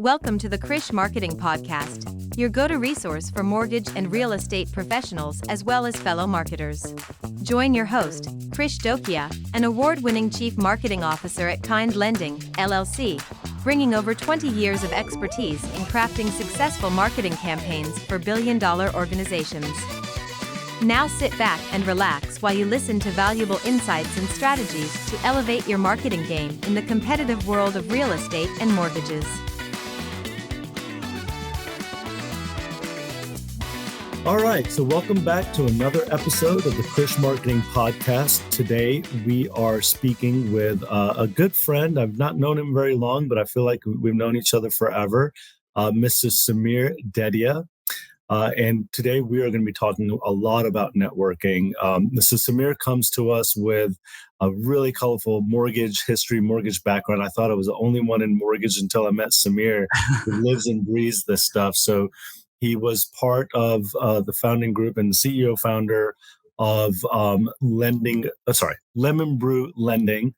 Welcome to the Krish Marketing Podcast, your go-to resource for mortgage and real estate professionals as well as fellow marketers. Join your host, Krish Dhokia, an award-winning Chief Marketing Officer at Kind Lending, LLC, bringing over 20 years of expertise in crafting successful marketing campaigns for billion-dollar organizations. Now sit back and relax while you listen to valuable insights and strategies to elevate your marketing game in the competitive world of real estate and mortgages. All right, so welcome back to another episode of the Krish Marketing Podcast. Today, we are speaking with a good friend. I've not known him very long, but I feel like we've known each other forever, Mr. Samir Dedhia. And today, we are going to be talking a lot about networking. Mr. Samir comes to us with a really colorful mortgage history, mortgage background. I thought I was the only one in mortgage until I met Samir, who lives and breathes this stuff. So he was part of the founding group and the CEO founder of Lemon Brew Lending.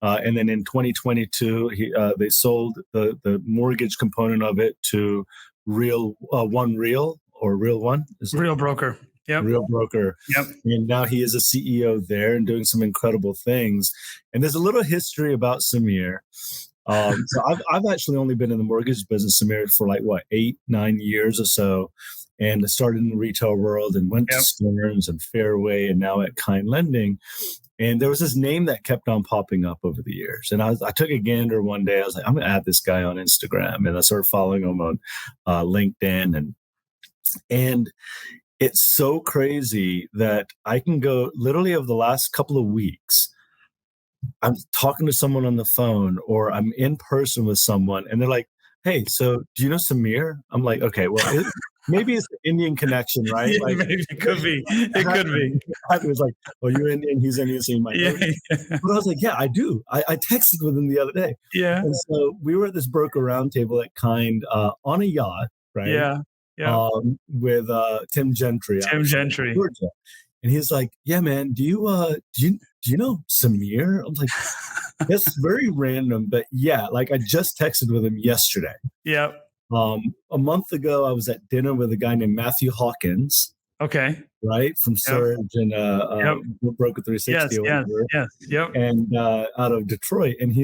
And then in 2022, they sold the mortgage component of it to Real One. Real Broker. Yep. Real Broker. Yep. And now he is a CEO there and doing some incredible things. And there's a little history about Samir. So I've actually only been in the mortgage business, Samir, for 8-9 years or so. And I started in the retail world and went to Stearns and Fairway and now at Kind Lending. And there was this name that kept on popping up over the years. And I took a gander one day. I was like, I'm going to add this guy on Instagram. And I started following him on LinkedIn. And it's so crazy that I can go literally over the last couple of weeks, I'm talking to someone on the phone or I'm in person with someone and they're like, hey, so do you know Samir? I'm like, okay, well, maybe it's the Indian connection, right? Yeah, maybe it could be. It could be. It was like, oh, you're Indian, he's Indian, so you might know. Yeah. But I was like, yeah, I do. I texted with him the other day. Yeah. And so we were at this broker roundtable at Kind on a yacht, right? Yeah. Yeah. With Tim Gentry. Georgia. And he's like, yeah, man, do you know Samir? I was like, that's very random, but yeah, I just texted with him yesterday. Yeah. A month ago, I was at dinner with a guy named Matthew Hawkins. Okay. Right? From Surge and Broker 360. Yes. Yep. And out of Detroit. And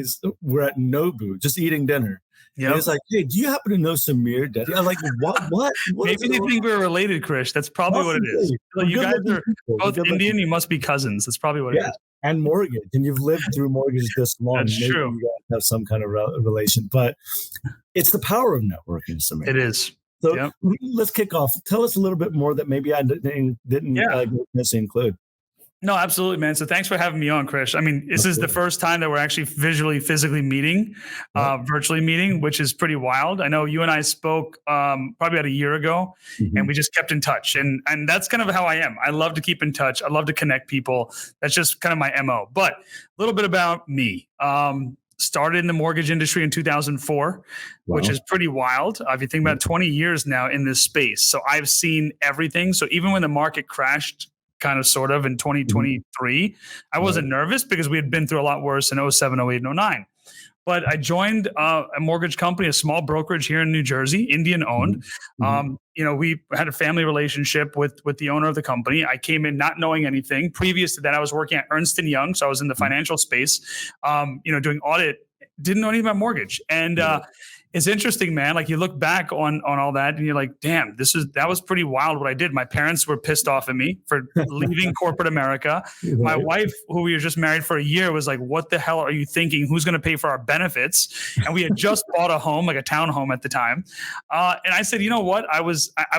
we're at Nobu, just eating dinner. Yep. And he's like, hey, do you happen to know Samir Dedhia? I'm like, what? Maybe they think we're related, Krish. That's probably what it is. So you guys are both Indian. You must be cousins. That's probably what it is. And mortgage. And you've lived through mortgage this long. That's maybe true. You guys have some kind of relation. But it's the power of networking, Samir. It is. So let's kick off. Tell us a little bit more that maybe I didn't necessarily include. No, absolutely, man. So thanks for having me on, Krish. I mean, this is the first time that we're actually physically meeting, virtually meeting, which is pretty wild. I know you and I spoke probably about a year ago, and we just kept in touch. And that's kind of how I am. I love to keep in touch. I love to connect people. That's just kind of my MO. But a little bit about me. Started in the mortgage industry in 2004, which is pretty wild. If you think about 20 years now in this space. So I've seen everything. So even when the market crashed, kind of sort of in 2023, I wasn't nervous because we had been through a lot worse in 07, 08, and 09. But I joined a mortgage company, a small brokerage here in New Jersey, Indian owned. We had a family relationship with the owner of the company. I came in not knowing anything. Previous to that, I was working at Ernst & Young. So I was in the financial space, doing audit, didn't know anything about mortgage. And it's interesting, man. You look back on all that and you're like, damn, that was pretty wild what I did. My parents were pissed off at me for leaving corporate America. My wife, who we were just married for a year, was like, what the hell are you thinking? Who's going to pay for our benefits? And we had just bought a home, a townhome at the time. And I said, you know what? I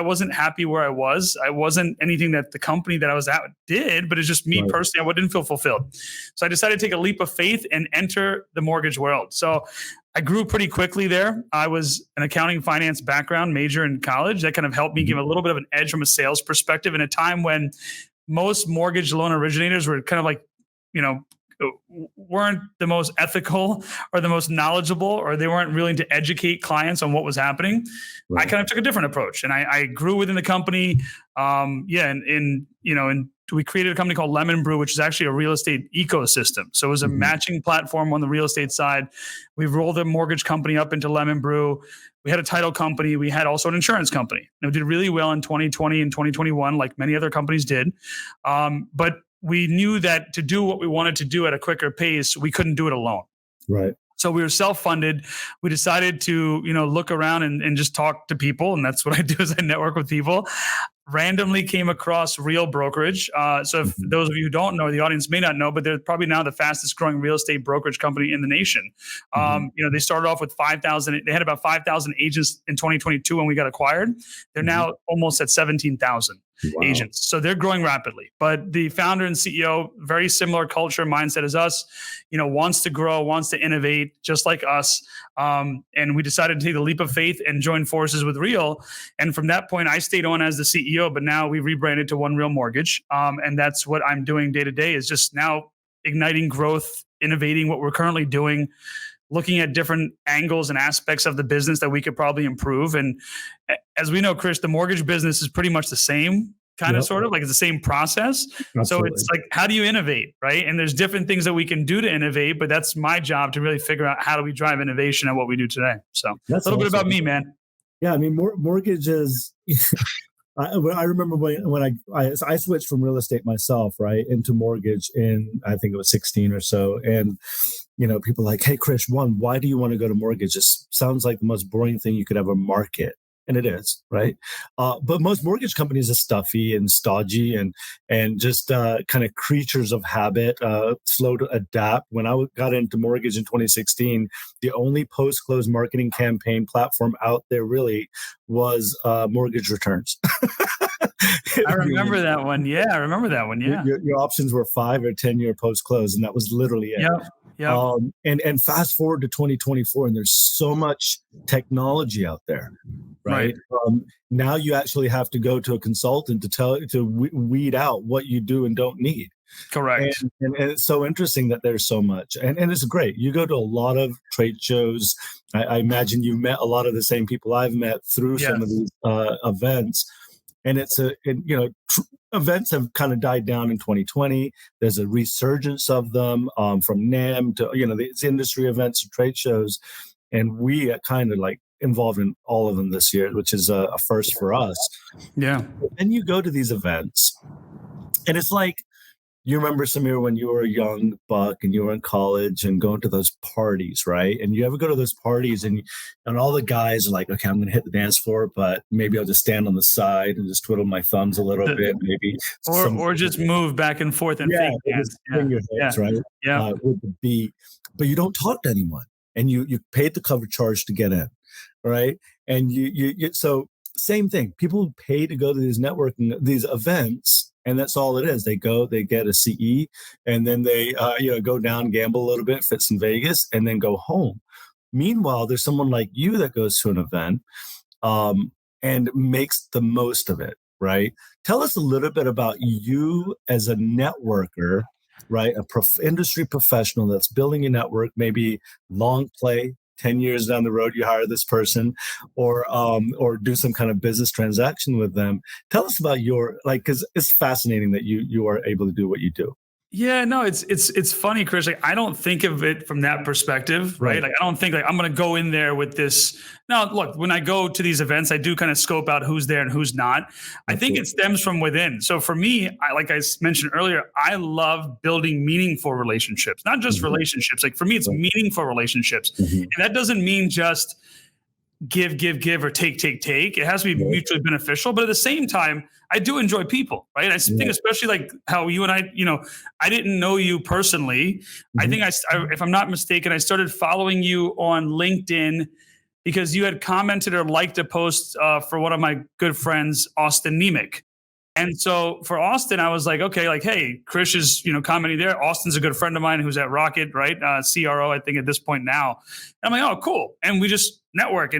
wasn't happy where I was. I wasn't anything that the company that I was at did, but it's just me personally. I didn't feel fulfilled. So I decided to take a leap of faith and enter the mortgage world. So I grew pretty quickly there. I was an accounting finance background major in college. That kind of helped me give a little bit of an edge from a sales perspective in a time when most mortgage loan originators were kind of weren't the most ethical or the most knowledgeable, or they weren't willing to educate clients on what was happening. I kind of took a different approach and I grew within the company. We created a company called Lemon Brew, which is actually a real estate ecosystem. So it was a matching platform on the real estate side. We rolled a mortgage company up into Lemon Brew. We had a title company. We had also an insurance company. And we did really well in 2020 and 2021, like many other companies did. But we knew that to do what we wanted to do at a quicker pace, we couldn't do it alone. Right. So we were self-funded. We decided to, look around and just talk to people. And that's what I do is I network with people. Randomly came across Real Brokerage. So if those of you who don't know, the audience may not know, but they're probably now the fastest growing real estate brokerage company in the nation. They started off with 5,000. They had about 5,000 agents in 2022 when we got acquired. They're now almost at 17,000 agents. So they're growing rapidly. But the founder and CEO, very similar culture mindset as us, wants to grow, wants to innovate just like us. And we decided to take the leap of faith and join forces with Real. And from that point, I stayed on as the CEO, but now we rebranded to One Real Mortgage. And that's what I'm doing day to day, is just now igniting growth, innovating what we're currently doing, looking at different angles and aspects of the business that we could probably improve. And as we know, Krish, the mortgage business is pretty much the same kind of sort of like it's the same process. Absolutely. So it's like, how do you innovate, right? And there's different things that we can do to innovate, but that's my job to really figure out how do we drive innovation at what we do today. So that's a little bit about me, man. Yeah. I mean, mortgages, I remember when I switched from real estate myself, right, into mortgage in, I think it was 16 or so. And, people like, hey, Krish, why do you want to go to mortgage? It sounds like the most boring thing you could ever market. And it is, right? But most mortgage companies are stuffy and stodgy and just kind of creatures of habit, slow to adapt. When I got into mortgage in 2016, the only post-close marketing campaign platform out there really was mortgage returns. I remember that one. Yeah, I remember that one. Yeah. Your options were 5 or 10 year post-close, and that was literally it. Yeah. And fast forward to 2024, and there's so much technology out there, right? Now you actually have to go to a consultant to weed out what you do and don't need. Correct. And it's so interesting that there's so much, and it's great. You go to a lot of trade shows. I imagine you met a lot of the same people I've met through some of these events. And events have kind of died down in 2020. There's a resurgence of them from NAM to, these industry events and trade shows. And we are kind of like involved in all of them this year, which is a first for us. Yeah. And you go to these events and it's like, you remember, Samir, when you were a young buck and you were in college and going to those parties, right? And you ever go to those parties and all the guys are like, okay, I'm going to hit the dance floor, but maybe I'll just stand on the side and just twiddle my thumbs a little bit, maybe. Or just move back and forth and fake dance. Your hips, right? Yeah. With the beat. But you don't talk to anyone. And you paid the cover charge to get in, right? And so same thing. People pay to go to these events. And that's all it is. They go, they get a CE, and then they, go down, gamble a little bit, fits in Vegas, and then go home. Meanwhile, there's someone like you that goes to an event and makes the most of it, right? Tell us a little bit about you as a networker, right? Industry professional that's building a network, maybe long play. 10 years down the road, you hire this person or do some kind of business transaction with them. Tell us about because it's fascinating that you are able to do what you do. Yeah, no, it's funny, Krish. Like, I don't think of it from that perspective, right? Like, I don't think like I'm going to go in there with this. Now, look, when I go to these events, I do kind of scope out who's there and who's not. I think it stems from within. So for me, like I mentioned earlier, I love building meaningful relationships, not just relationships. Like for me, it's meaningful relationships. And that doesn't mean just give or take. It has to be mutually beneficial. But at the same time, I do enjoy people, right? I think especially like how you and I, I didn't know you personally. I think if I'm not mistaken, I started following you on LinkedIn because you had commented or liked a post for one of my good friends, Austin Nemec. And so for Austin, I was like, okay, like, hey, Krish is, commenting there. Austin's a good friend of mine who's at Rocket, right? CRO, I think at this point now. And I'm like, oh, cool. And we just network.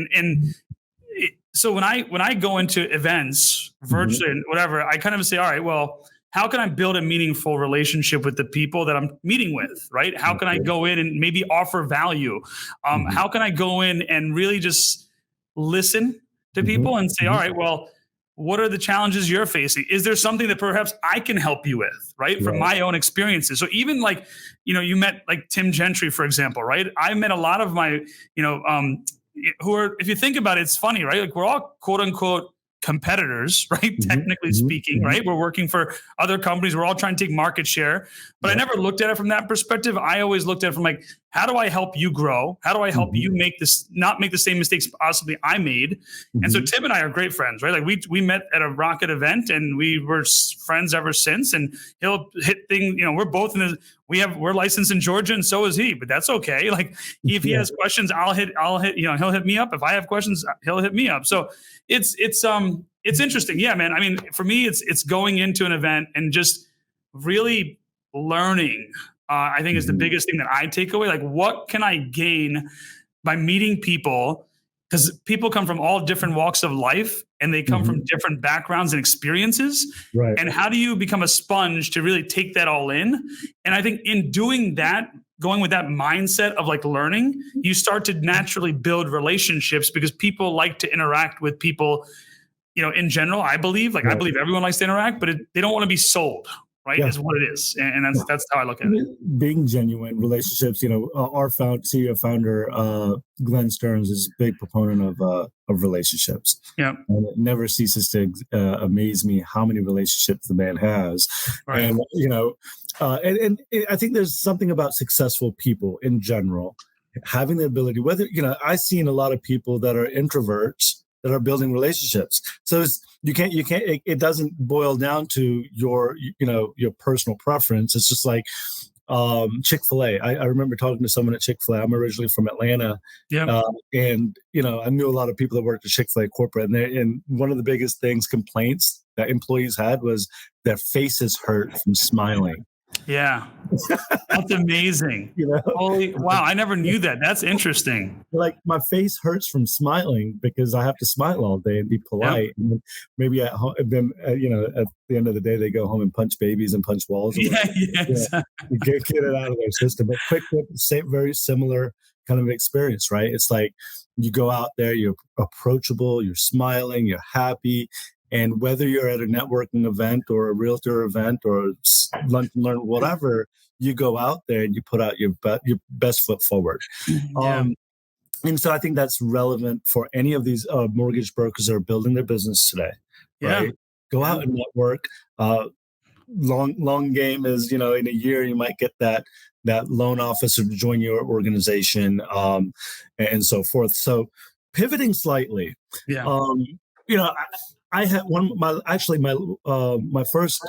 So when I go into events virtually and whatever, I kind of say, all right, well, how can I build a meaningful relationship with the people that I'm meeting with, right? How can I go in and maybe offer value? How can I go in and really just listen to people and say, all right, well, what are the challenges you're facing? Is there something that perhaps I can help you with, right? From my own experiences. So even like, you met like Tim Gentry, for example, right? I met a lot of my, who are, if you think about it, it's funny, right? Like we're all quote unquote competitors, right? Technically speaking, right? We're working for other companies. We're all trying to take market share, but I never looked at it from that perspective. I always looked at it from like, how do I help you grow? How do I help you not make the same mistakes possibly I made? And so Tim and I are great friends, right? Like we met at a Rocket event and we were friends ever since, and he'll hit things, we're both we're licensed in Georgia and so is he, but that's okay. Like if he has questions, I'll hit, he'll hit me up. If I have questions, he'll hit me up. So it's interesting. Yeah, man. I mean, for me, it's going into an event and just really learning, I think is the biggest thing that I take away. Like, what can I gain by meeting people? Because people come from all different walks of life and they come from different backgrounds and experiences. Right. And how do you become a sponge to really take that all in? And I think in doing that, going with that mindset of like learning, you start to naturally build relationships because people like to interact with people, in general. I believe everyone likes to interact, but they don't want to be sold. Right, is what it is, and that's how I look at it. Being genuine relationships. Our CEO founder Glenn Stearns is a big proponent of relationships. Yeah, and it never ceases to amaze me how many relationships the man has. Right. And and I think there's something about successful people in general having the ability. Whether I've seen a lot of people that are introverts that are building relationships. So it doesn't boil down to your personal preference. It's just like Chick-fil-A. I remember talking to someone at Chick-fil-A. I'm originally from Atlanta. Yeah. And I knew a lot of people that worked at Chick-fil-A corporate, and one of the biggest complaints that employees had was their faces hurt from smiling. Yeah. That's amazing. Holy wow. I never knew that. That's interesting. Like my face hurts from smiling because I have to smile all day and be polite. Yep. And maybe at home, then, at the end of the day, they go home and punch babies and punch walls. Get it out of their system. But QuickBooks, very similar kind of experience, right? It's like you go out there, you're approachable, you're smiling, you're happy. And whether you're at a networking event or a realtor event or lunch and learn, whatever, you go out there and you put out your best foot forward. Yeah. And so I think that's relevant for any of these mortgage brokers that are building their business today. Right? Yeah. Go out and network. Long game is, in a year, you might get that loan officer to join your organization and so forth. So pivoting slightly. Yeah. I had my first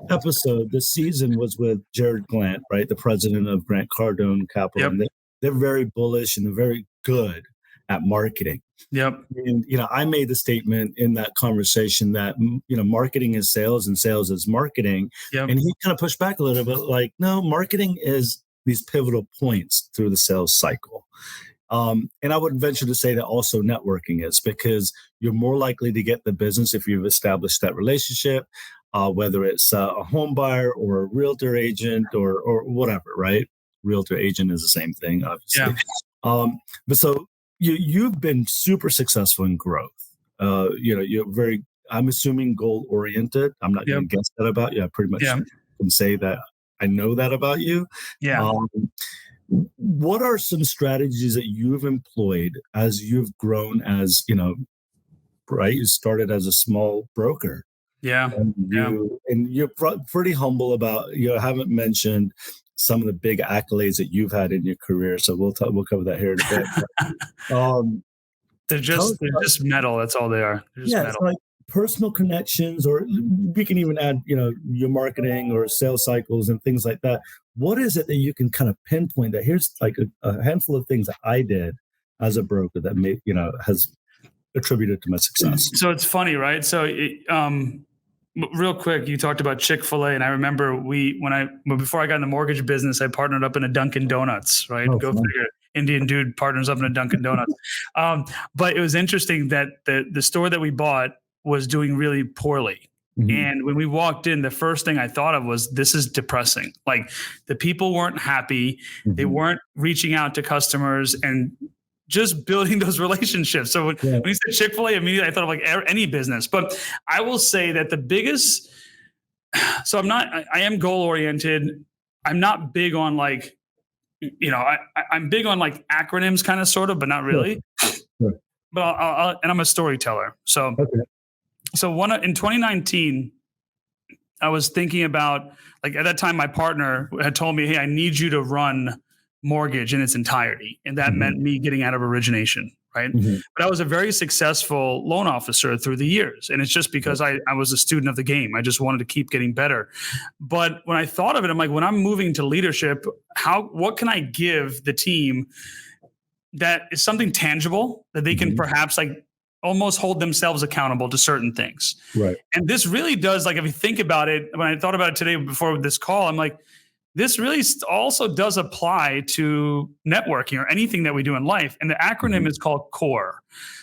episode this season was with Jared Glant, right, the president of Grant Cardone Capital. Yep. And they're very bullish and they're very good at marketing. Yep. And I made the statement in that conversation that marketing is sales and sales is marketing. Yep. And he kind of pushed back a little bit, like, no, marketing is these pivotal points through the sales cycle. And I would venture to say that also networking is, because you're more likely to get the business if you've established that relationship, whether it's a home buyer or a realtor agent or whatever, right? Realtor agent is the same thing, obviously. Yeah. But so you've been super successful in growth. You're very, I'm assuming, goal oriented. I'm not going to guess that about you. I pretty much can say that I know that about you. Yeah. What are some strategies that you've employed as you've grown as, right? You started as a small broker. Yeah. And you're pretty humble about, haven't mentioned some of the big accolades that you've had in your career. So we'll cover that here in a bit. They're just metal. That's all they are. They're just metal. It's like personal connections, or we can even add, your marketing or sales cycles and things like that. What is it that you can kind of pinpoint that here's like a handful of things that I did as a broker that has attributed to my success? So it's funny, right? So real quick, you talked about Chick-fil-A, and I remember before I got in the mortgage business, I partnered up in a Dunkin' Donuts, right? Go figure. Indian dude partners up in a Dunkin' Donuts. But it was interesting that the store that we bought was doing really poorly. Mm-hmm. And when we walked in, the first thing I thought of was, this is depressing. Like, the people weren't happy. Mm-hmm. They weren't reaching out to customers and just building those relationships. So when you said Chick-fil-A, immediately I thought of like any business. But I will say that the biggest, I am goal oriented. I'm not big on like, I'm big on like acronyms, kind of, sort of, but not really. Sure. But and I'm a storyteller. So, Okay. in 2019, I was thinking about, like, at that time, my partner had told me, "Hey, I need you to run mortgage in its entirety," and that meant me getting out of origination, right? But I was a very successful loan officer through the years, and it's just because I was a student of the game. I just wanted to keep getting better. But when I thought of it, I'm like, when I'm moving to leadership, what can I give the team that is something tangible that they can perhaps like almost hold themselves accountable to certain things. Right. And this really does, like, if you think about it, when I thought about it today before this call, I'm like, this really also does apply to networking or anything that we do in life. And the acronym is called CORE.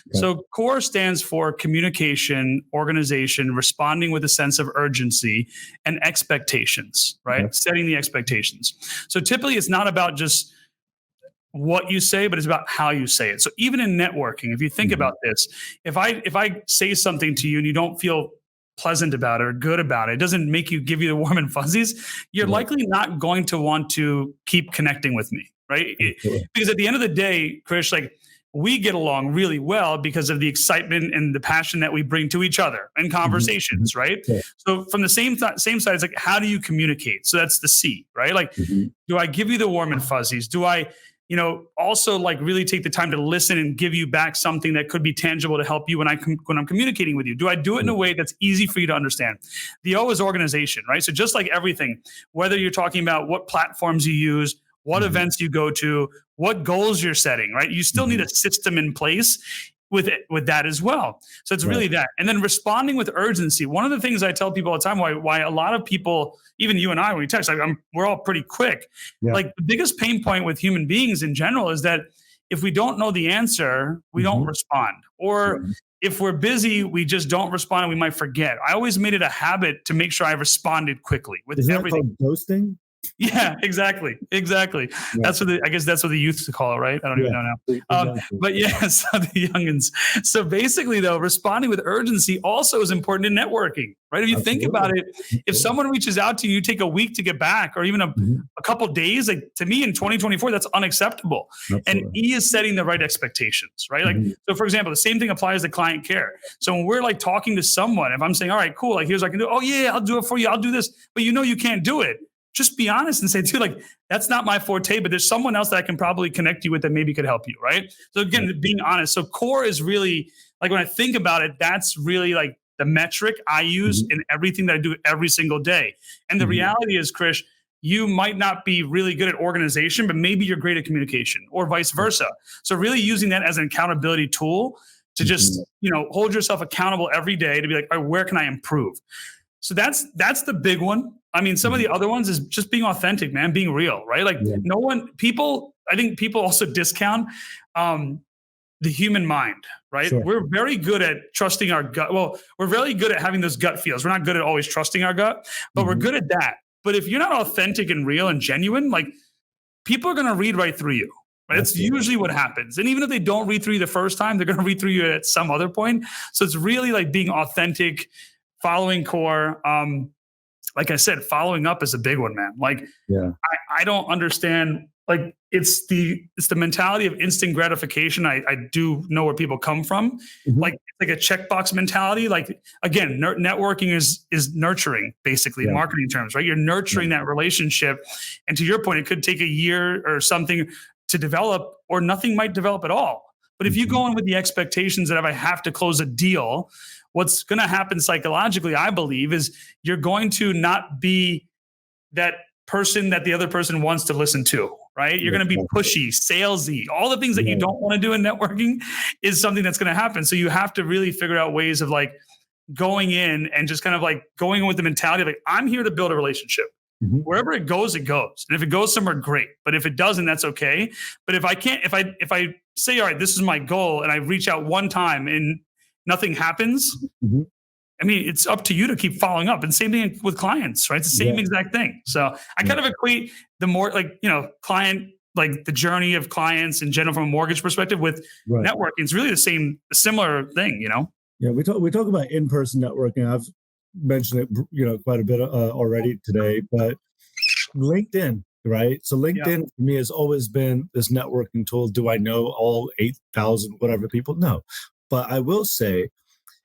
Okay. So CORE stands for communication, organization, responding with a sense of urgency, and expectations, right? Okay. Setting the expectations. So typically it's not about just what you say, but it's about how you say it. So even in networking, if you think about this, if I say something to you and you don't feel pleasant about it or good about it, it doesn't make you give you the warm and fuzzies, you're likely not going to want to keep connecting with me, right? Because at the end of the day, Krish, like, we get along really well because of the excitement and the passion that we bring to each other and conversations, right? Yeah. So from the same side, it's like, how do you communicate? So that's the C, right? Like, do I give you the warm and fuzzies? Do I also like really take the time to listen and give you back something that could be tangible to help you when I'm communicating with you? Do I do it in a way that's easy for you to understand? The O is organization, right? So just like everything, whether you're talking about what platforms you use, what events you go to, what goals you're setting, right? You still need a system in place with that as well. So it's really that. And then responding with urgency. One of the things I tell people all the time, why a lot of people, even you and I, when we text, like, we're all pretty quick. Yeah. Like, the biggest pain point with human beings in general is that if we don't know the answer, we don't respond. Or if we're busy, we just don't respond and we might forget. I always made it a habit to make sure I responded quickly with everything. Called ghosting? Yeah, exactly. Yeah. That's what I guess that's what the youth call it, right? I don't even know now. Exactly. But yes, the youngins. So basically, though, responding with urgency also is important in networking, right? If you think about it, if someone reaches out to you, you take a week to get back, or even a couple of days, like, to me in 2024, that's unacceptable. And E is setting the right expectations, right? Like, so for example, the same thing applies to client care. So when we're like talking to someone, if I'm saying, all right, cool, like, here's what I can do. Oh yeah, I'll do it for you. I'll do this. But you can't do it. Just be honest and say, dude, like, that's not my forte, but there's someone else that I can probably connect you with that maybe could help you, right? So again, being honest. So CORE is really, like, when I think about it, that's really like the metric I use in everything that I do every single day. And the reality is, Krish, you might not be really good at organization, but maybe you're great at communication, or vice versa. So really using that as an accountability tool to just, hold yourself accountable every day to be like, all right, where can I improve? So that's the big one. I mean, some of the other ones is just being authentic, man, being real, right? Like, I think people also discount the human mind, right? Sure. We're very good at trusting our gut. Well, we're very good at having those gut feels. We're not good at always trusting our gut, but we're good at that. But if you're not authentic and real and genuine, like, people are going to read right through you. Right? That's usually what happens. And even if they don't read through you the first time, they're going to read through you at some other point. So it's really like being authentic, following CORE. Like I said, following up is a big one, man. Like, I don't understand. Like, it's the mentality of instant gratification. I do know where people come from. Like, it's like a checkbox mentality. Like, again, networking is nurturing, basically, in marketing terms, right? You're nurturing that relationship. And to your point, it could take a year or something to develop, or nothing might develop at all. But if you go in with the expectations that if I have to close a deal, what's going to happen psychologically, I believe, is you're going to not be that person that the other person wants to listen to, right? You're going to be pushy, salesy, all the things that you don't want to do in networking is something that's going to happen. So you have to really figure out ways of like going in and just kind of like going in with the mentality of like, I'm here to build a relationship. Wherever it goes, it goes. And if it goes somewhere, great. But if it doesn't, that's okay. But if I can't, if I say, all right, this is my goal, and I reach out one time and nothing happens, I mean, it's up to you to keep following up. And same thing with clients, right? It's the same exact thing. So I kind of equate the more like, client, like the journey of clients in general from a mortgage perspective with networking. It's really a similar thing, Yeah, we talk about in-person networking. I've mentioned it, quite a bit already today, but LinkedIn right? So LinkedIn for me has always been this networking tool. Do I know all 8,000 whatever people? No. But I will say,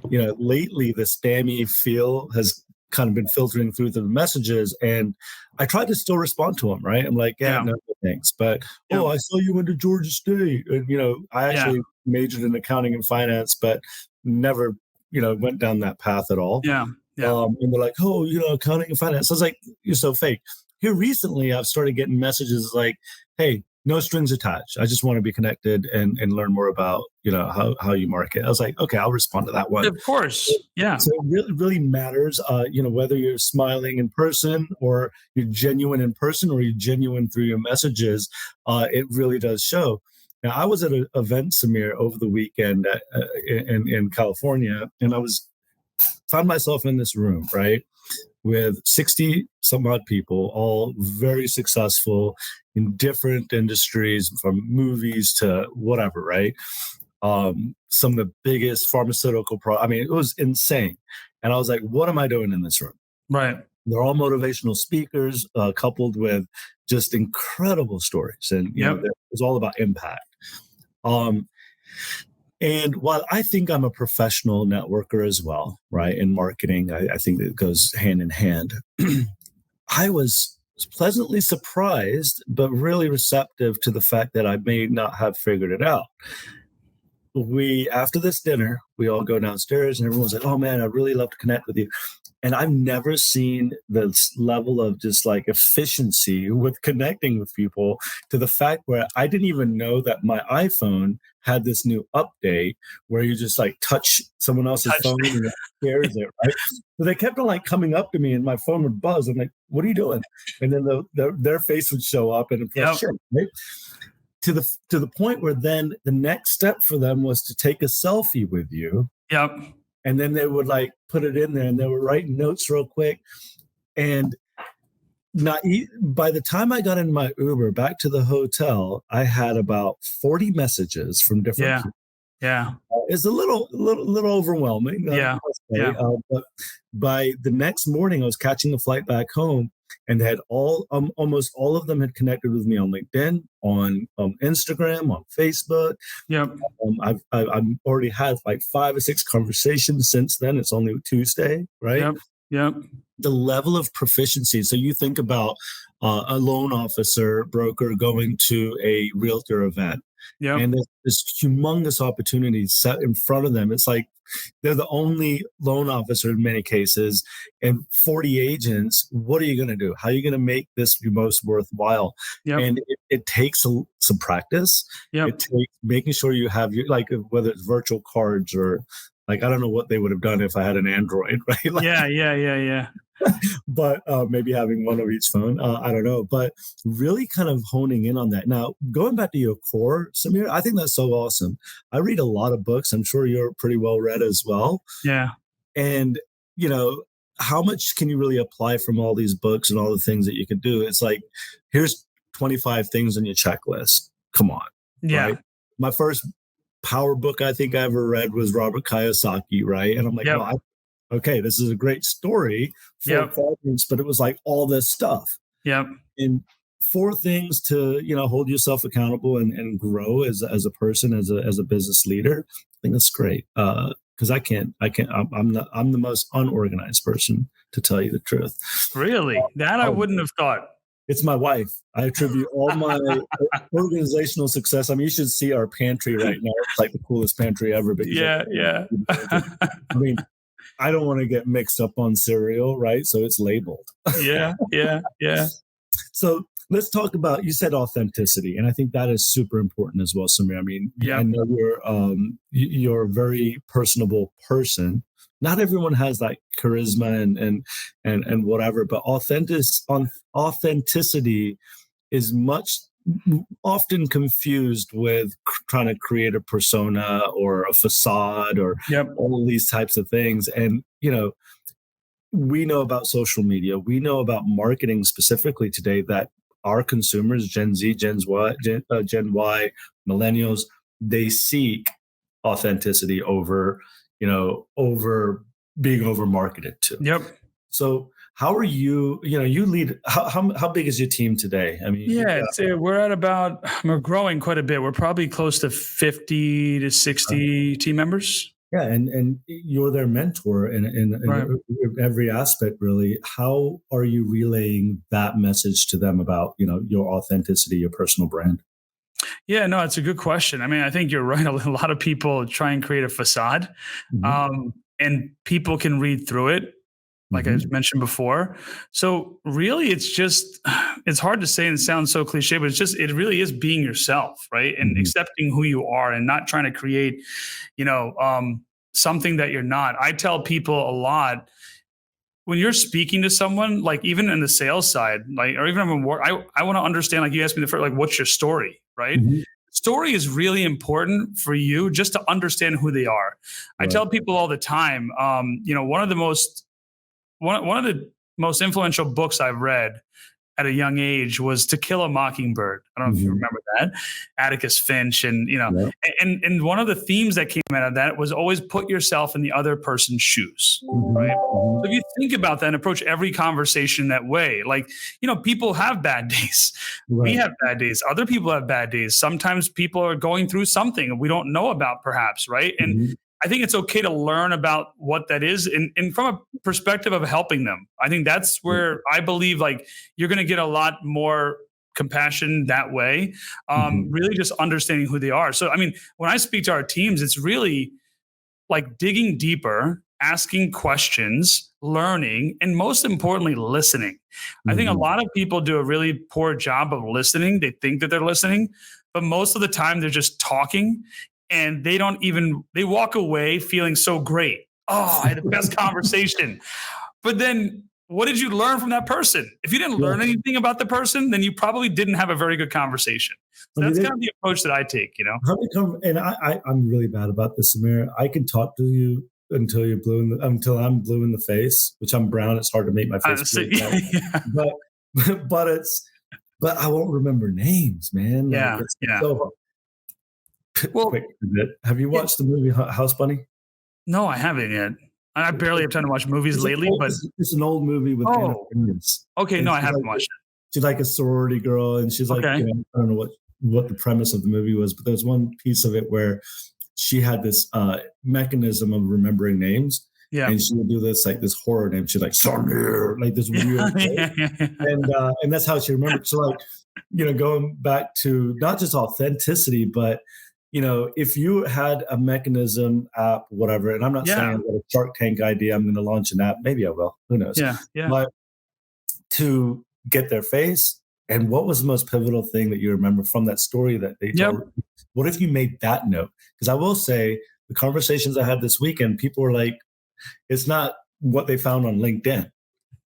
lately the spammy feel has kind of been filtering through the messages, and I try to still respond to them, right? I'm like, no thanks. But, I saw you went to Georgia State. And, I actually majored in accounting and finance, but never, went down that path at all. Yeah. And they're like, accounting and finance. I was like, you're so fake. Here recently, I've started getting messages like, hey, no strings attached. I just want to be connected and learn more about, how you market. I was like, okay, I'll respond to that one. Of course. Yeah. So it really, really matters, whether you're smiling in person or you're genuine in person or you're genuine through your messages, it really does show. Now, I was at an event, Samir, over the weekend in California, and I found myself in this room, right, with 60 some odd people, all very successful in different industries, from movies to whatever, right? Some of the biggest pharmaceutical it was insane. And I was like, what am I doing in this room? Right. They're all motivational speakers, coupled with just incredible stories. And it was all about impact. And while I think I'm a professional networker as well, right, in marketing, I think it goes hand in hand. I was pleasantly surprised, but really receptive to the fact that I may not have figured it out. After this dinner, we all go downstairs and everyone's like, oh man, I'd really love to connect with you. And I've never seen this level of just like efficiency with connecting with people, to the fact where I didn't even know that my iPhone had this new update where you just like touch someone else's phone and it shares it, right? So they kept on like coming up to me and my phone would buzz. I'm like, what are you doing? And then their face would show up and it's shit, right? To the point where then the next step for them was to take a selfie with you. Yep. And then they would like put it in there and they were writing notes real quick. And by the time I got in my Uber back to the hotel, I had about 40 messages from different people. Yeah. It's a little overwhelming. But by the next morning, I was catching the flight back home, and they had almost all of them had connected with me on LinkedIn, on Instagram, on Facebook. Yep. I've already had like 5 or 6 conversations since then. It's only Tuesday, right? Yep. The level of proficiency. So you think about a loan officer, broker going to a realtor event. Yep. And there's this humongous opportunity set in front of them. It's like they're the only loan officer in many cases, and 40 agents. What are you going to do? How are you going to make this your most worthwhile? Yep. And it takes some practice. Yep. It takes making sure you have your, like, whether it's virtual cards or like, I don't know what they would have done if I had an Android, right? Like, yeah. But maybe having one of each phone, I don't know. But really kind of honing in on that. Now, going back to your core, Samir, I think that's so awesome. I read a lot of books. I'm sure you're pretty well read as well. Yeah. And, how much can you really apply from all these books and all the things that you can do? It's like, here's 25 things on your checklist. Come on. Yeah. Right? My first power book I think I ever read was Robert Kiyosaki, right? And I'm like, okay, this is a great story for quadrants, but it was like all this stuff. Yep. And 4 things to, hold yourself accountable and grow as a person, as a business leader. I think that's great. Because I'm the most unorganized person, to tell you the truth. Really? That I wouldn't have thought. It's my wife. I attribute all my organizational success. I mean, you should see our pantry right now. It's like the coolest pantry ever. But yeah. I mean, I don't want to get mixed up on cereal, right? So it's labeled. Yeah. So let's talk about, you said authenticity. And I think that is super important as well, Samir. I mean, I know you're a very personable person. Not everyone has that charisma and whatever, but authenticity is often confused with trying to create a persona or a facade or all these types of things. And, we know about social media. We know about marketing specifically today that our consumers, Gen Z, Gen Y, millennials, they seek authenticity over being over marketed to. Yep. So how are you, you lead, how big is your team today? I mean, Yeah, we're growing quite a bit. We're probably close to 50 to 60 team members. yeah, and you're their mentor in every aspect, really. How are you relaying that message to them about, your authenticity, your personal brand? Yeah, no, it's a good question. I mean, I think you're right. A lot of people try and create a facade, and people can read through it, like I mentioned before. So really, it's hard to say and it sounds so cliche, but it really is being yourself, right? And accepting who you are and not trying to create, something that you're not. I tell people a lot, when you're speaking to someone, like even in the sales side, like, or even when work, I want to understand, like you asked me like, what's your story, right? Story is really important for you just to understand who they are. Right. I tell people all the time, one of the most influential books I've read at a young age was To Kill a Mockingbird. I don't know if you remember that. Atticus Finch, and and one of the themes that came out of that was always put yourself in the other person's shoes, right? So if you think about that and approach every conversation that way, like, people have bad days. Right. We have bad days. Other people have bad days. Sometimes people are going through something we don't know about, perhaps, right? And I think it's okay to learn about what that is and from a perspective of helping them. I think that's where I believe like you're going to get a lot more compassion that way, really just understanding who they are. So, I mean, when I speak to our teams, it's really like digging deeper, asking questions, learning, and most importantly, listening. I think a lot of people do a really poor job of listening. They think that they're listening, but most of the time they're just talking. And they walk away feeling so great. Oh, I had the best conversation. But then what did you learn from that person? If you didn't learn anything about the person, then you probably didn't have a very good conversation. So that's kind of the approach that I take, And I'm really bad about this, Samir. I can talk to you until I'm blue in the face, which I'm brown. It's hard to make my face blue. But I won't remember names, man. So hard. Well, have you watched the movie House Bunny? No, I haven't yet. I barely have time to watch movies lately, but it's an old movie with Anna Faris. Okay, and no, I haven't watched it. She's like a sorority girl, and she's like, I don't know what the premise of the movie was, but there's one piece of it where she had this mechanism of remembering names. Yeah. And she would do this horror name. She's like Samir, like this weird thing. And that's how she remembered. So like, going back to not just authenticity, but if you had a mechanism app, whatever, and I'm not saying I've got a Shark Tank idea, I'm going to launch an app. Maybe I will. Who knows? Yeah. But to get their face, and what was the most pivotal thing that you remember from that story that they told? What if you made that note? Because I will say the conversations I had this weekend, people were like, it's not what they found on LinkedIn.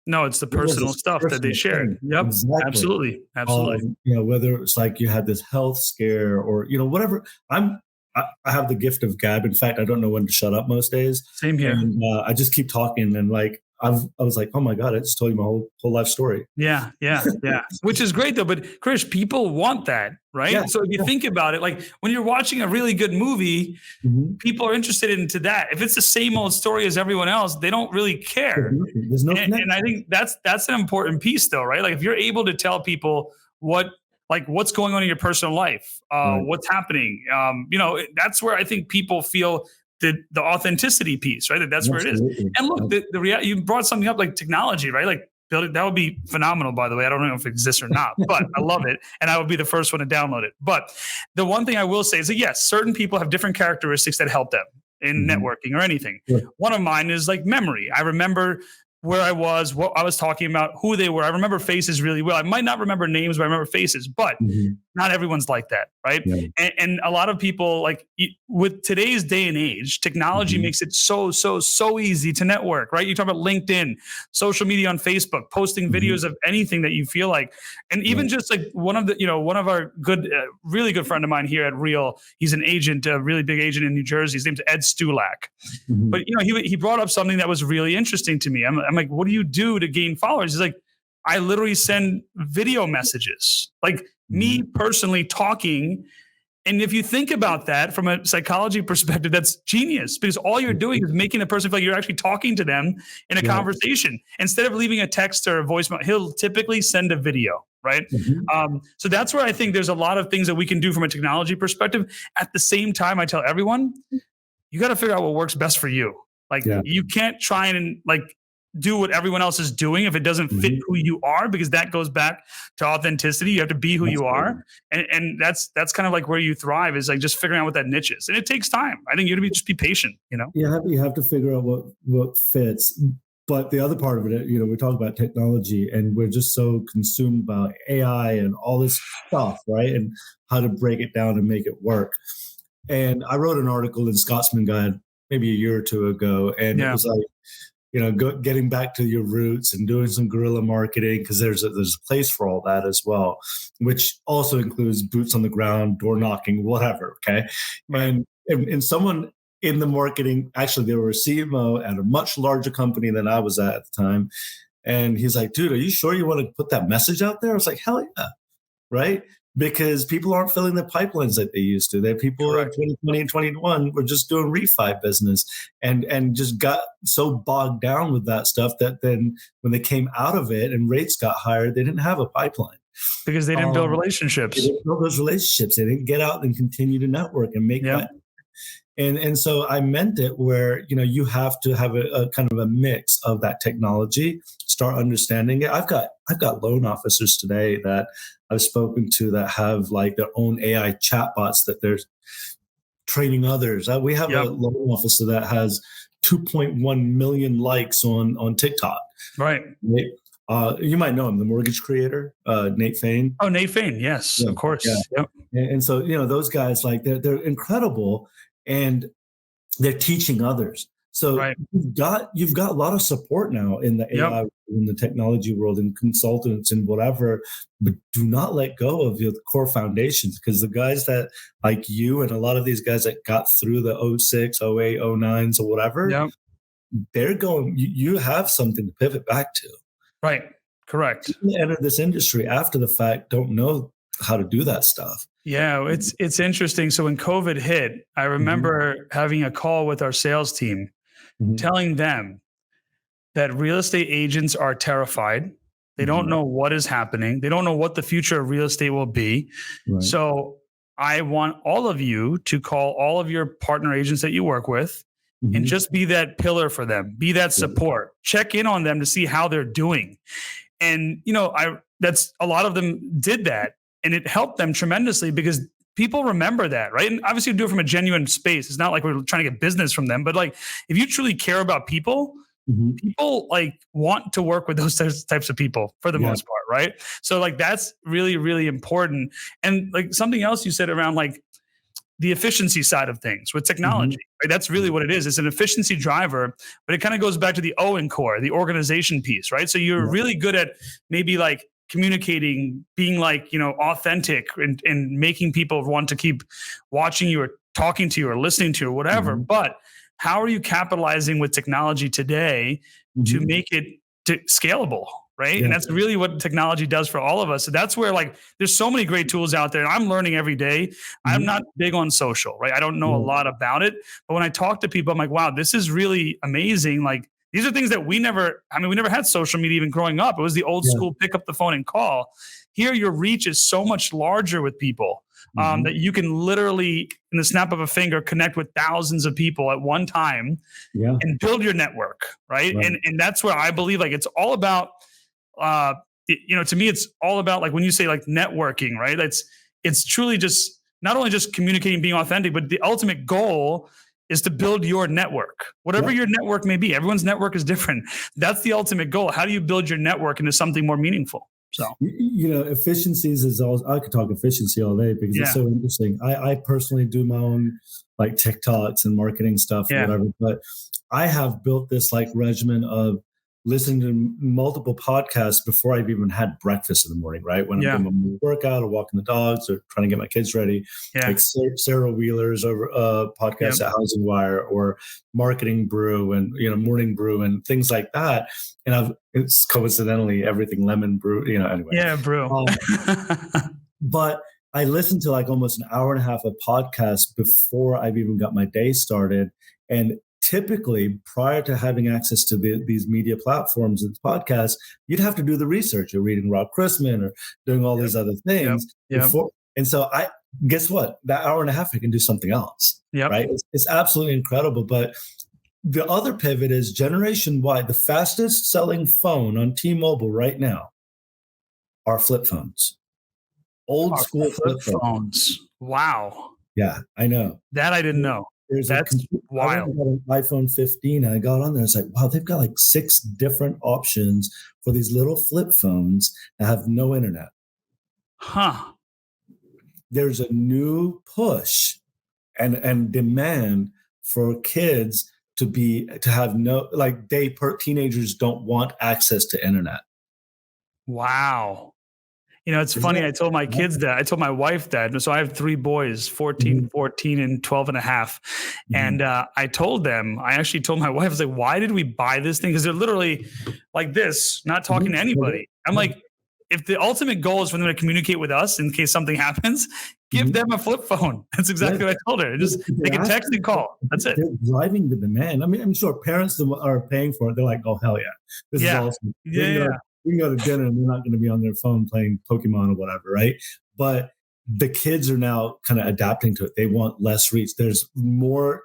No, it's the personal stuff that they shared. Yep, exactly. Absolutely. Whether it's like you had this health scare or whatever. I have the gift of gab. In fact, I don't know when to shut up most days. Same here. And, I just keep talking, and like I was like, oh my God, I just told you my whole life story. Yeah. Which is great though. But Krish, people want that, right? Yeah, so if you think about it, like when you're watching a really good movie, people are interested into that. If it's the same old story as everyone else, they don't really care. There's no and I think that's an important piece though, right? Like if you're able to tell people what's going on in your personal life, what's happening, that's where I think people feel the authenticity piece, right? That's where it is. And look, the reality, you brought something up like technology, right? Like building, that would be phenomenal, by the way. I don't know if it exists or not, but I love it. And I would be the first one to download it. But the one thing I will say is that yes, certain people have different characteristics that help them in networking or anything. Yeah. One of mine is like memory. I remember where I was, what I was talking about, who they were. I remember faces really well. I might not remember names, but I remember faces. But not everyone's like that, right? Yeah. And a lot of people, like with today's day and age, technology makes it so easy to network, right? You talk about LinkedIn, social media on Facebook, posting videos of anything that you feel like, and even just like one of our good, really good friend of mine here at Real, he's an agent, a really big agent in New Jersey. His name's Ed Stulak. But he brought up something that was really interesting to me. I'm like, what do you do to gain followers? He's like, I literally send video messages, like me personally talking And if you think about that from a psychology perspective, that's genius, because all you're doing is making the person feel like you're actually talking to them in a conversation. Instead of leaving a text or a voicemail, he'll typically send a video, right? So that's where I think there's a lot of things that we can do from a technology perspective. At the same time, I tell everyone, you got to figure out what works best for you. Like you can't try and like do what everyone else is doing if it doesn't fit who you are, because that goes back to authenticity. You have to be who you are. And that's kind of like where you thrive, is like just figuring out what that niche is. And it takes time. I think you have to just be patient, you know? You have to figure out what fits. But the other part of it, you know, we talk about technology and we're just so consumed by AI and all this stuff, right? And how to break it down and make it work. And I wrote an article in Scotsman Guide maybe a year or two ago, and it was like, you know, getting back to your roots and doing some guerrilla marketing, because there's a place for all that as well, which also includes boots on the ground, door knocking, whatever. Okay. And someone in the marketing, actually, they were a CMO at a much larger company than I was at the time. And he's like, dude, are you sure you want to put that message out there? I was like, hell yeah. Right. Because people aren't filling the pipelines like they used to. That people in 2020 and 2021 were just doing refi business and just got so bogged down with that stuff that then when they came out of it and rates got higher, they didn't have a pipeline. Because they didn't build relationships. They didn't build those relationships. They didn't get out and continue to network and make that. And so I meant it where, you know, you have to have a kind of a mix of that technology, start understanding it. I've got loan officers today that I've spoken to that have like their own AI chatbots that they're training others. We have a loan officer that has 2.1 million likes on TikTok. Right. You might know him, the mortgage creator, Nate Fain. Oh, Nate Fain. Yes, of course. Yeah. Yep. And so, you know, those guys, like they're incredible and they're teaching others. So you've got a lot of support now in the AI, in the technology world, and consultants and whatever, but do not let go of your core foundations, because the guys that like you and a lot of these guys that got through the 06, 08, 09s or whatever, they're going, you have something to pivot back to. Right. Correct. People that enter this industry after the fact don't know how to do that stuff. Yeah, it's interesting. So when COVID hit, I remember having a call with our sales team, telling them that real estate agents are terrified. They don't know what is happening. They don't know what the future of real estate will be. Right. So I want all of you to call all of your partner agents that you work with and just be that pillar for them, be that support, check in on them to see how they're doing. And, you know, that's a lot of them did that, and it helped them tremendously because people remember that, right? And obviously, you do it from a genuine space. It's not like we're trying to get business from them, but like if you truly care about people, people like want to work with those types of people for the most part, right? So like that's really, really important. And like something else you said around like the efficiency side of things with technology, right? That's really what it is. It's an efficiency driver, but it kind of goes back to the O in core, the organization piece, right? So you're really good at maybe like communicating, being like, you know, authentic and making people want to keep watching you or talking to you or listening to you or whatever. But how are you capitalizing with technology today to make it scalable, right? And that's really what technology does for all of us. So that's where like, there's so many great tools out there and I'm learning every day. I'm not big on social, right? I don't know a lot about it, but when I talk to people, I'm like, wow, this is really amazing. Like these are things that we never had social media even growing up. It was the old school, pick up the phone and call. Here, your reach is so much larger with people that you can literally, in the snap of a finger, connect with thousands of people at one time and build your network, right? And that's where I believe like it's all about, you know, to me, it's all about like when you say like networking, right? It's truly just not only just communicating, being authentic, but the ultimate goal is to build your network, whatever your network may be. Everyone's network is different. That's the ultimate goal. How do you build your network into something more meaningful? So, you know, efficiencies is all, I could talk efficiency all day because it's so interesting. I personally do my own like TikToks and marketing stuff or whatever, but I have built this like regimen of listening to multiple podcasts before I've even had breakfast in the morning, right? When I'm doing my workout or walking the dogs or trying to get my kids ready, like Sarah Wheeler's podcast at Housing Wire or Marketing Brew and, you know, Morning Brew and things like that. And it's coincidentally everything lemon brew, you know, anyway. Yeah, brew. But I listened to like almost an hour and a half of podcast before I've even got my day started. And typically, prior to having access to these media platforms and podcasts, you'd have to do the research. You're reading Rob Chrisman or doing all these other things before. And so guess what? That hour and a half, I can do something else. Right? It's absolutely incredible. But the other pivot is generation Y. The fastest selling phone on T-Mobile right now are flip phones. Old school flip phones. Wow. Yeah, I know. That I didn't know. That's wild. I got an iPhone 15 and I got on there. It's like, wow, they've got like 6 different options for these little flip phones that have no internet. Huh. There's a new push and demand for kids to have teenagers don't want access to internet. Wow. It's funny. I told my kids that. I told my wife that. So I have 3 boys, 14, 14, and 12 and a half. And I actually told my wife, I was like, why did we buy this thing? Because they're literally like this, not talking to anybody. I'm like, if the ultimate goal is for them to communicate with us in case something happens, give them a flip phone. That's exactly what I told her. Just they can text and call. That's it. They're driving the demand. I mean, I'm sure parents are paying for it. They're like, oh, hell yeah. This is awesome. We can go to dinner and they're not going to be on their phone playing Pokemon or whatever, right? But the kids are now kind of adapting to it. They want less reach. There's more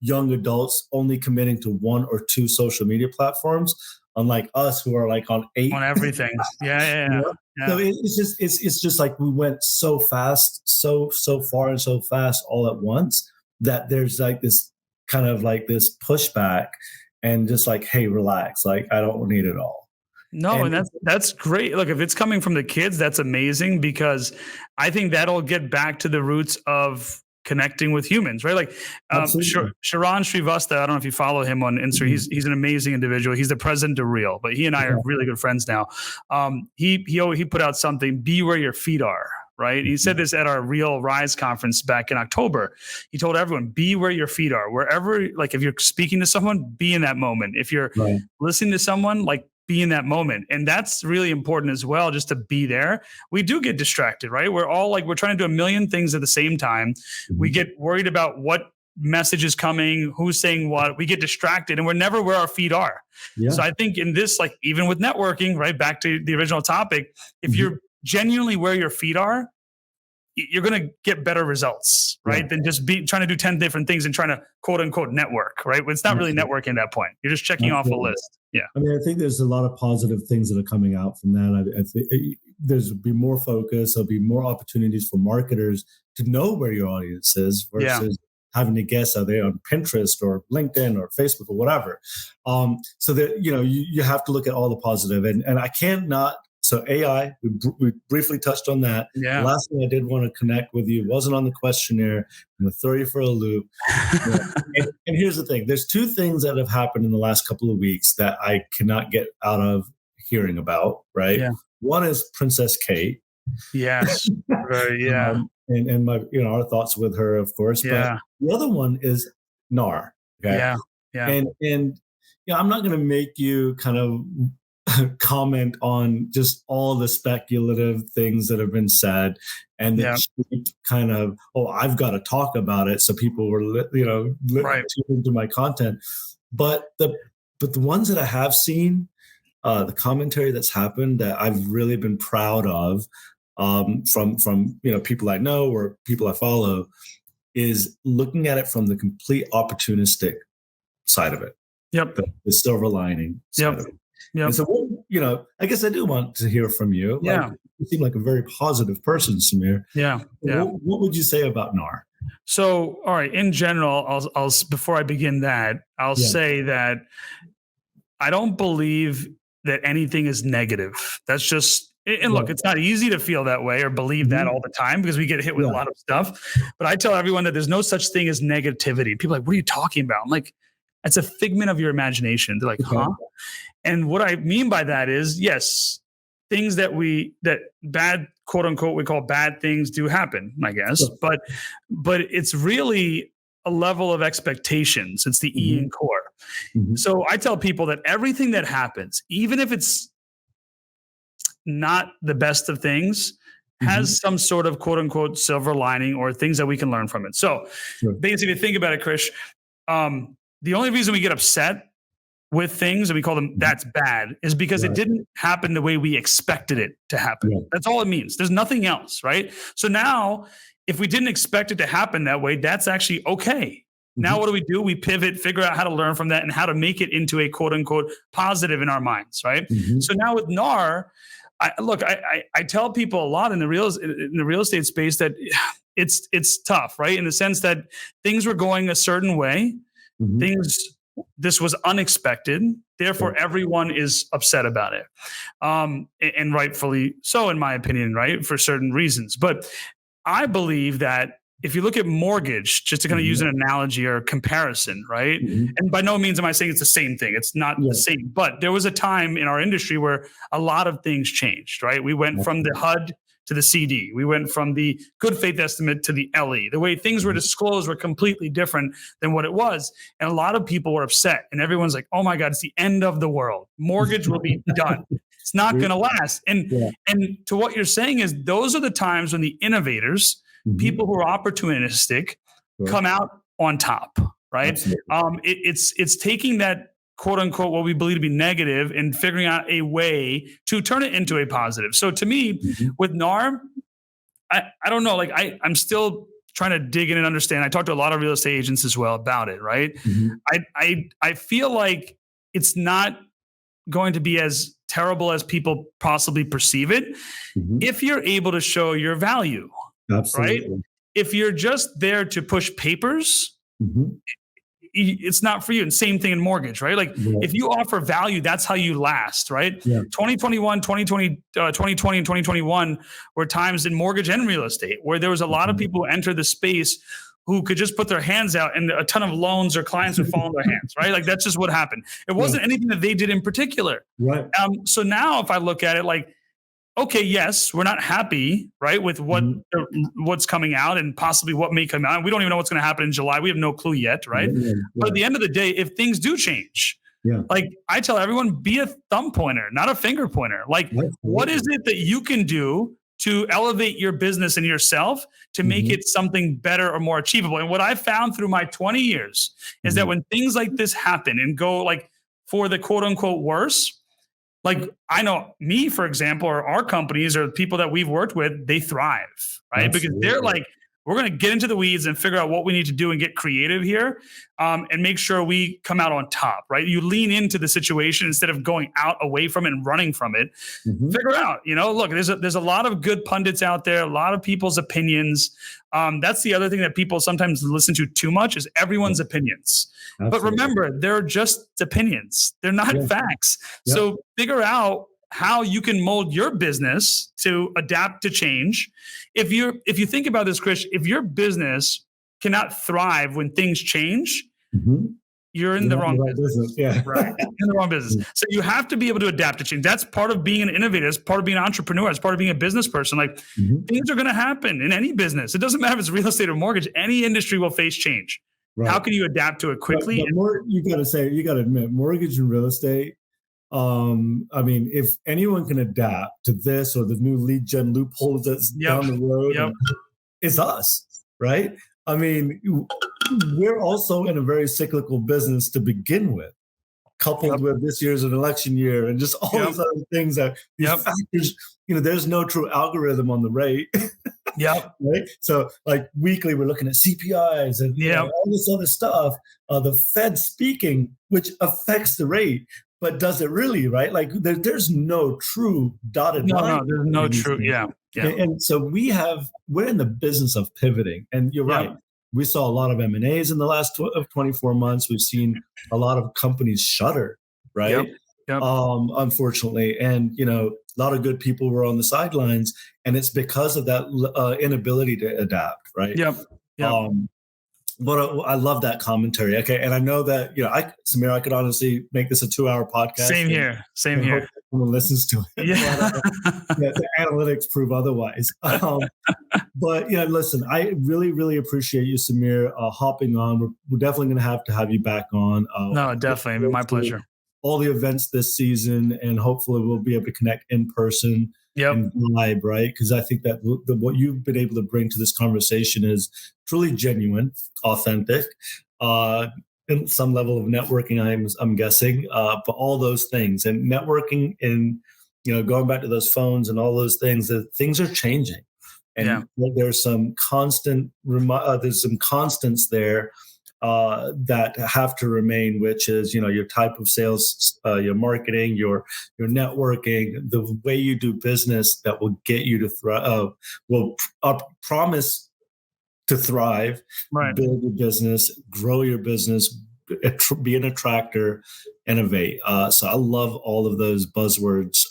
young adults only committing to 1 or 2 social media platforms, unlike us who are like on 8. On everything. Yeah. So it's just like we went so fast, so far and so fast all at once that there's like this kind of like this pushback and just like, hey, relax. Like, I don't need it all. No, and that's great. Look, if it's coming from the kids, that's amazing because I think that'll get back to the roots of connecting with humans, right? Like Sharan Srivastava, I don't know if you follow him on Instagram. He's an amazing individual. He's the president of Real, but he and I are really good friends now. He put out something, be where your feet are. Right. He said this at our Real Rise conference back in October. He told everyone, be where your feet are. Wherever, like if you're speaking to someone, be in that moment. If you're listening to someone, like be in that moment. And that's really important as well, just to be there. We do get distracted, right? We're trying to do a million things at the same time. We get worried about what message is coming, who's saying what. We get distracted and we're never where our feet are. Yeah. So I think in this, like even with networking, right, back to the original topic, if you're genuinely where your feet are, you're going to get better results, right? Than just trying to do 10 different things and trying to quote unquote network, right? It's not really networking at that point. You're just checking off a list. Yeah. I mean, I think there's a lot of positive things that are coming out from that. I think there's be more focus. There'll be more opportunities for marketers to know where your audience is versus having to guess, are they on Pinterest or LinkedIn or Facebook or whatever. So that, you have to look at all the positive and I can't not. So AI, we briefly touched on that. Yeah. The last thing I did want to connect with you wasn't on the questionnaire. I'm going to throw you for a loop. and here's the thing. There's 2 things that have happened in the last couple of weeks that I cannot get out of hearing about, right? Yeah. One is Princess Kate. Yes. Yeah. And my, our thoughts with her, of course. Yeah. But the other one is NAR. Okay? Yeah. And I'm not going to make you kind of comment on just all the speculative things that have been said and the cheap kind of, I've got to talk about it. So people were, tuned into my content. But the ones that I have seen, the commentary that's happened that I've really been proud of from people I know or people I follow is looking at it from the complete opportunistic side of it. Yep. The silver lining side of it. Yeah. And so, I guess I do want to hear from you. Yeah. You seem like a very positive person, Samir. Yeah. What would you say about NAR? So, all right. In general, I'll before I begin that, I'll say that I don't believe that anything is negative. That's just, and look, it's not easy to feel that way or believe that all the time because we get hit with a lot of stuff. But I tell everyone that there's no such thing as negativity. People are like, what are you talking about? I'm like, it's a figment of your imagination. They're like, huh? And what I mean by that is, yes, things that bad, quote unquote, we call bad things do happen, I guess. But it's really a level of expectations. It's the E in core. So I tell people that everything that happens, even if it's not the best of things, has some sort of quote unquote silver lining or things that we can learn from it. So basically, think about it, Krish. The only reason we get upset with things and we call them that's bad is because it didn't happen the way we expected it to happen. That's all it means. There's nothing else, right? So now, if we didn't expect it to happen that way, that's actually okay. Now, what do? We pivot, figure out how to learn from that and how to make it into a quote unquote positive in our minds, right? So now with NAR, I tell people a lot in the real estate space that it's tough, right? In the sense that things were going a certain way, this was unexpected. Therefore, everyone is upset about it, and rightfully so, in my opinion, right, for certain reasons. But I believe that if you look at mortgage, just to kind of use an analogy or a comparison, right? And by no means am I saying it's the same thing. It's not the same. But there was a time in our industry where a lot of things changed, right? We went from the HUD to the CD. We went from the good faith estimate to the LE. The way things were disclosed were completely different than what it was. And a lot of people were upset. And everyone's like, oh my God, it's the end of the world. Mortgage will be done. It's not going to last. And to what you're saying is those are the times when the innovators, people who are opportunistic, come out on top, right? It's taking that quote unquote, what we believe to be negative and figuring out a way to turn it into a positive. So to me, with NAR, I don't know, like I'm still trying to dig in and understand. I talked to a lot of real estate agents as well about it, right? I feel like it's not going to be as terrible as people possibly perceive it if you're able to show your value, right? If you're just there to push papers, it's not for you. And same thing in mortgage, right? Like if you offer value, that's how you last, right? 2021, 2020, 2020 and 2021 were times in mortgage and real estate where there was a lot of people who entered the space who could just put their hands out and a ton of loans or clients would fall in their hands, right? Like that's just what happened. It wasn't anything that they did in particular. Right. So now if I look at it like, okay, yes, we're not happy, right, with what's coming out and possibly what may come out. We don't even know what's going to happen in July. We have no clue yet, right? But at the end of the day, if things do change, like I tell everyone, be a thumb pointer, not a finger pointer. Like, what is it that you can do to elevate your business and yourself to make it something better or more achievable? And what I found through my 20 years is that when things like this happen and go like for the quote unquote worse, like I know me, for example, or our companies or people that we've worked with, they thrive, right? Because they're like, we're going to get into the weeds and figure out what we need to do and get creative here and make sure we come out on top, right? You lean into the situation instead of going out away from it and running from it. Figure out, look, there's a lot of good pundits out there, a lot of people's opinions. That's the other thing that people sometimes listen to too much is everyone's opinions. But remember, they're just opinions. They're not facts. So figure out how you can mold your business to adapt to change. If you think about this, Krish, if your business cannot thrive when things change, you're in the wrong business. Right. In the wrong business. So you have to be able to adapt to change. That's part of being an innovator. It's part of being an entrepreneur. It's part of being a business person. Like things are going to happen in any business. It doesn't matter if it's real estate or mortgage. Any industry will face change. Right. How can you adapt to it quickly? But you got to admit, mortgage and real estate. I mean, if anyone can adapt to this or the new lead gen loopholes that's down the road, it's us, right? I mean, we're also in a very cyclical business to begin with, coupled with this year's an election year and just all these other things that these factors, there's no true algorithm on the rate. Right. So like weekly, we're looking at CPIs and all this other stuff. The Fed speaking, which affects the rate. But does it really, right? Like there's no true dotted line. No, there's no true. And so we're in the business of pivoting. And you're right. We saw a lot of M&As in the last 24 months. We've seen a lot of companies shutter, right? Unfortunately. And, a lot of good people were on the sidelines. And it's because of that inability to adapt, right? But I love that commentary. Okay. And I know that, Samir, I could honestly make this a 2-hour podcast. Same here. Someone listens to it. The analytics prove otherwise. But listen, I really, really appreciate you, Samir, hopping on. We're definitely going to have you back on. No, definitely. My pleasure. All the events this season, and hopefully we'll be able to connect in person and vibe, right? Because I think that what you've been able to bring to this conversation is truly genuine, authentic, and some level of networking, I'm guessing, but all those things and networking and, going back to those phones and all those things, that things are changing. And there's some there's some constants there that have to remain, which is, your type of sales, your marketing, your networking, the way you do business that will get you to thrive, will promise to thrive, build your business, grow your business, be an attractor, innovate. So I love all of those buzzwords,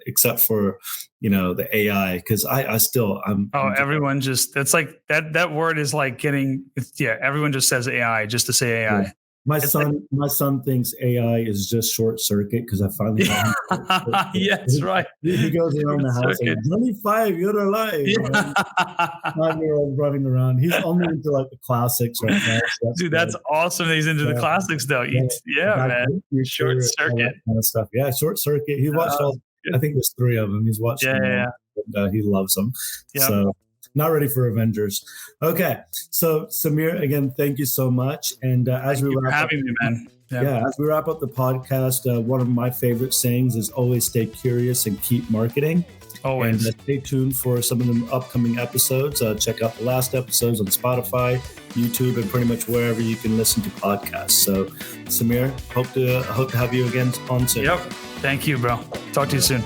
except for, the AI, because everyone just, it's like that word is like everyone just says AI just to say AI. Yeah. My son thinks AI is just short circuit because I finally got him. Yes, right. He goes around the house and 25, you're alive. 5-year-old running around. He's only into like the classics right now. So that's awesome. He's into the classics though. Man. Short circuit. Kind of stuff. Yeah, short circuit. He watched all. I think there's 3 of them. He's watched them all, and he loves them. Yep. So. Not ready for Avengers. Okay. So Samir, again, thank you so much. And as we wrap up, as we wrap up the podcast, one of my favorite sayings is always stay curious and keep marketing. Always. And stay tuned for some of the upcoming episodes. Check out the last episodes on Spotify, YouTube, and pretty much wherever you can listen to podcasts. So Samir, hope to have you again on soon. Yep. Thank you, bro. Talk to you soon.